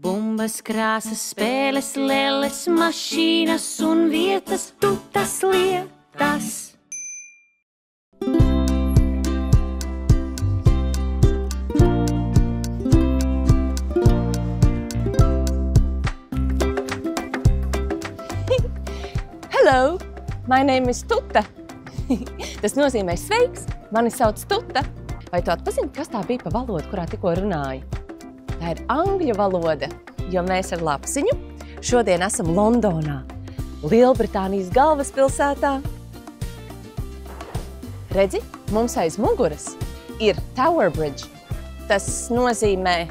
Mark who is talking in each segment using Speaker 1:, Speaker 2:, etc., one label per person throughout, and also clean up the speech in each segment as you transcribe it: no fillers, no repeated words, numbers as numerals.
Speaker 1: Bumbas, krāsas, spēles, lelles, mašīnas un vietas, tutas lietas.
Speaker 2: Hello, my name is Tuta. Tas nozīmē sveiks, mani sauc Tuta. Vai tu atpazini, kas tā bija pa valodu, kurā tikko runāju? Tā ir angļu valoda, jo mēs ar Lapsiņu šodien esam Londonā, Lielbritānijas galvaspilsētā. Redzi, mums aiz muguras ir Tower Bridge. Tas nozīmē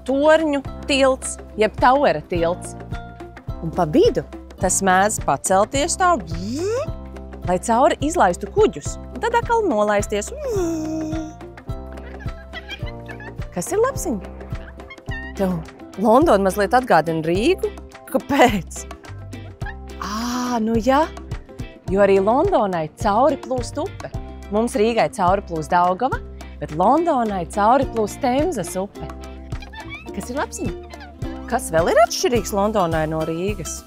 Speaker 2: torņu tilts, jeb towera tilts. Un pa vidu tas mēdz pacelties tā, lai cauri izlaistu kuģus, un tad atkal nolaisties. Kas ir Lapsiņ? Tev Londona mazliet atgādina Rīgu? Kāpēc? Nu jā, jo arī Londonai cauri plūst upe. Mums Rīgai cauri plūst Daugava, bet Londonai cauri plūst Temzas upe. Kas ir Lapsiņ? Kas vēl ir atšķirīgs Londonai no Rīgas?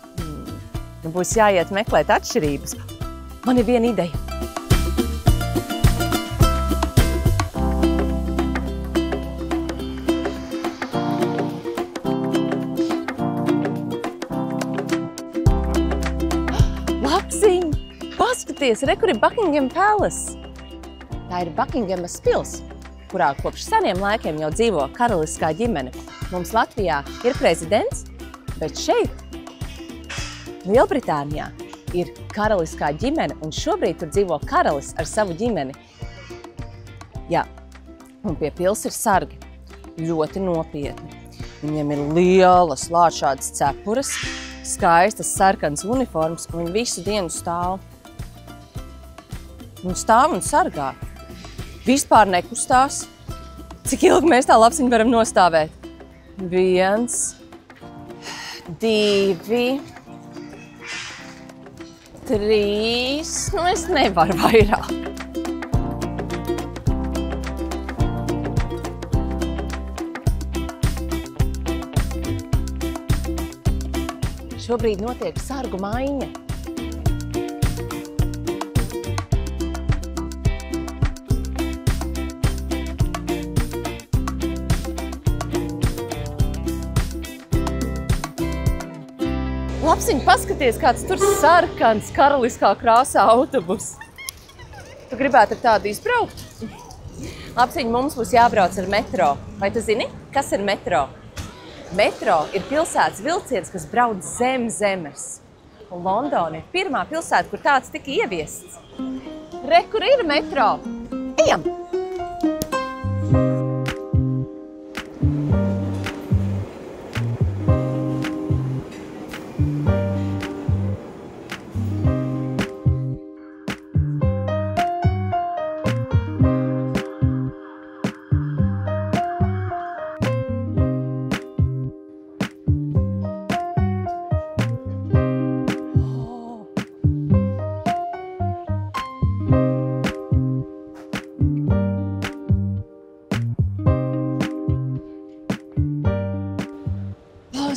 Speaker 2: Būs jāiet meklēt atšķirības. Man ir viena ideja. Lapsiņ, paskaties, re, kur ir Buckingham Palace. Tā ir Buckinghamas pils, kurā kopš seniem laikiem jau dzīvo karaliskā ģimene. Mums Latvijā ir prezidents, bet šeit, Lielbritānijā, ir karaliskā ģimene, un šobrīd tur dzīvo karalis ar savu ģimeni. Jā, un pie pils ir sargi. Ļoti nopietni. Viņiem ir lielas lāčādas cepures, skaistas sarkanas uniformas, un viņi visu dienu stāv. Un stāv un sargā. Vispār nekustās. Cik ilgi mēs tā Lapsiņ varam nostāvēt? 1, 2, 3, es nevaru vairāk. Šobrīd notiek sargu maiņa. Lapsiņ, paskaties, kāds tur sarkans, karaliskā krāsā autobus. Tu gribētu ar tādu izbraukt? Lapsiņ, mums būs jābrauc ar metro. Vai tu zini, kas ir metro? Metro ir pilsētas vilciens, kas brauc zem zemes. Un Londona ir pirmā pilsēta, kur tāds tika ieviests. Re, kur ir metro? Ejam!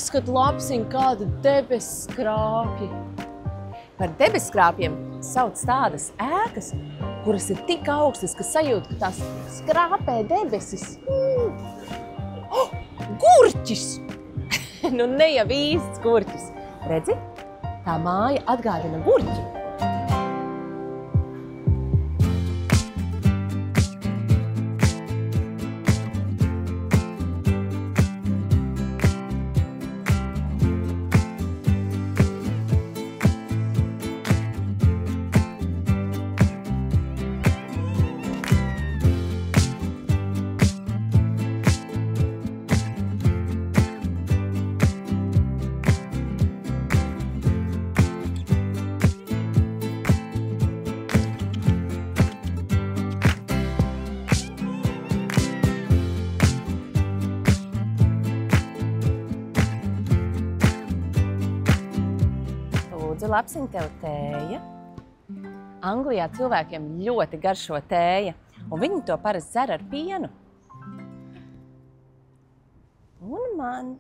Speaker 2: Paskat, Lapsiņ, kāda debesskrāpji. Par debesskrāpjiem sauc tādas ēkas, kuras ir tik augstas, ka sajūt, ka tās skrāpē debesis. Gurķis! Nu, ne jau īsts gurķis. Redzi, tā māja atgādina gurķi. Lūdzu, Lapsiņ, tev tēja. Anglijā cilvēkiem ļoti garšo tēja. un viņi to parasti dzer ar pienu. Un man...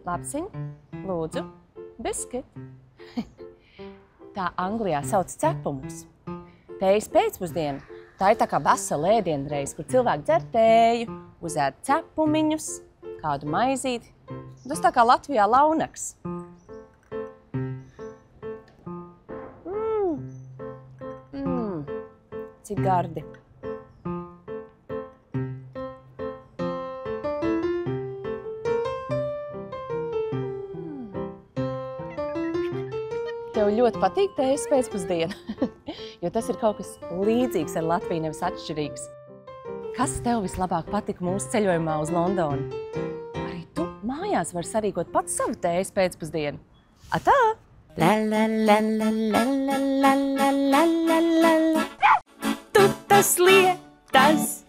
Speaker 2: Lapsiņ, lūdzu, biskit. Tā Anglijā sauc cepumus. Tējas pēcpusdiena. Tā ir tā kā vesela ēdienreize, kur cilvēki dzer tēju, uzēd cepumiņus, kādu maizīti. Tas tā kā Latvijā launaks. Cik gardi. Tev ļoti patīk tējas pēcpusdiena, jo tas ir kaut kas līdzīgs ar Latviju, nevis atšķirīgs. Kas tev vislabāk patika mūsu ceļojumā uz Londonu? Arī tu mājās vari sarīkot pats savu tējas pēcpusdienu. Atā!
Speaker 1: La la la la la la la la la la la. Tu tas lietas!